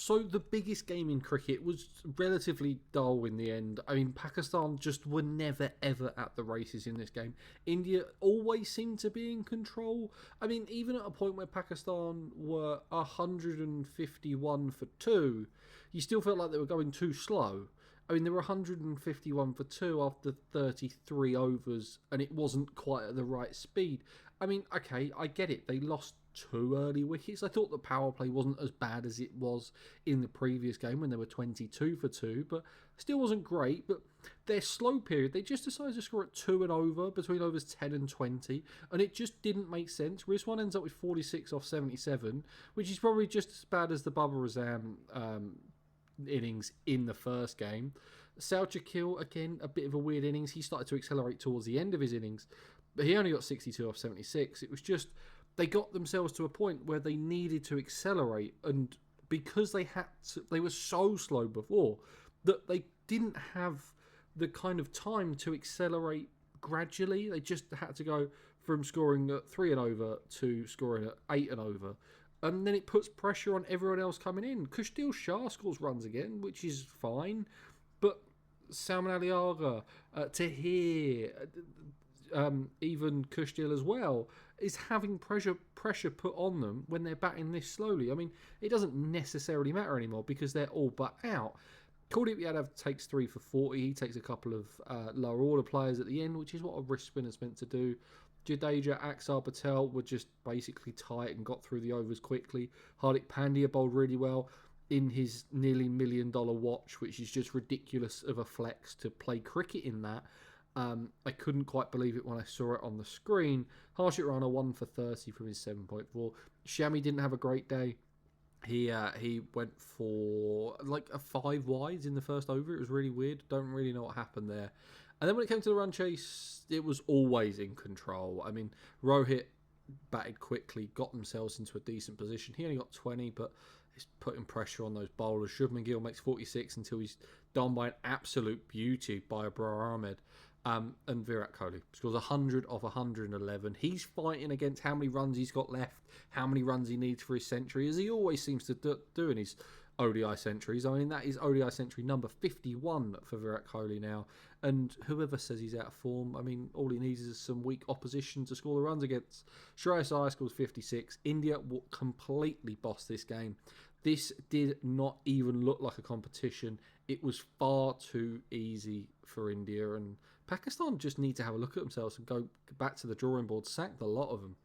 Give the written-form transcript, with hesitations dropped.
So the biggest game in cricket was relatively dull in the end. I mean, Pakistan just were never ever at the races in this game. India always seemed to be in control. I mean, even at a point where Pakistan were 151 for 2, you still felt like they were going too slow. I mean, they were 151 for 2 after 33 overs, and it wasn't quite at the right speed. I mean, okay, I get it. They lost 2 early wickets. I thought the power play wasn't as bad as it was in the previous game when they were 22 for 2, but still wasn't great. But their slow period, they just decided to score at 2 and over between overs 10 and 20, and it just didn't make sense. Rizwan ends up with 46 off 77, which is probably just as bad as the Babar Azam innings in the first game. Saud Shakil, again, a bit of a weird innings. He started to accelerate towards the end of his innings, but he only got 62 off 76. It was just, they got themselves to a point where they needed to accelerate, and because they were so slow before, that they didn't have the kind of time to accelerate gradually. They just had to go from scoring at 3 and over to scoring at 8 and over. And then it puts pressure on everyone else coming in. Kushdil Shah scores runs again, which is fine. But Salman Ali Agha, Tahir, even Kushdil as well, is having pressure put on them when they're batting this slowly. I mean, it doesn't necessarily matter anymore because they're all but out. Kuldeep Yadav takes 3 for 40. He takes a couple of lower order players at the end, which is what a wrist spinner's meant to do. Jadeja, Axar Patel were just basically tight and got through the overs quickly. Hardik Pandya bowled really well in his nearly $1 million watch, which is just ridiculous of a flex to play cricket in that. I couldn't quite believe it when I saw it on the screen. Harshit Rana 1 for 30 from his 7.4. Shami didn't have a great day. He went for like a 5 wides in the first over. It was really weird. Don't really know what happened there. And then when it came to the run chase, it was always in control. I mean, Rohit batted quickly, got themselves into a decent position. He only got 20, but he's putting pressure on those bowlers. Shubman Gill makes 46 until he's done by an absolute beauty by Abrar Ahmed. And Virat Kohli scores 100 off 111. He's fighting against how many runs he's got left, how many runs he needs for his century, as he always seems to do in his ODI centuries. I mean, that is ODI century number 51 for Virat Kohli now. And whoever says he's out of form, I mean, all he needs is some weak opposition to score the runs against. Shreyas Iyer scores 56. India will completely boss this game. This did not even look like a competition. It was far too easy for India, and Pakistan just need to have a look at themselves and go back to the drawing board, sack the lot of them.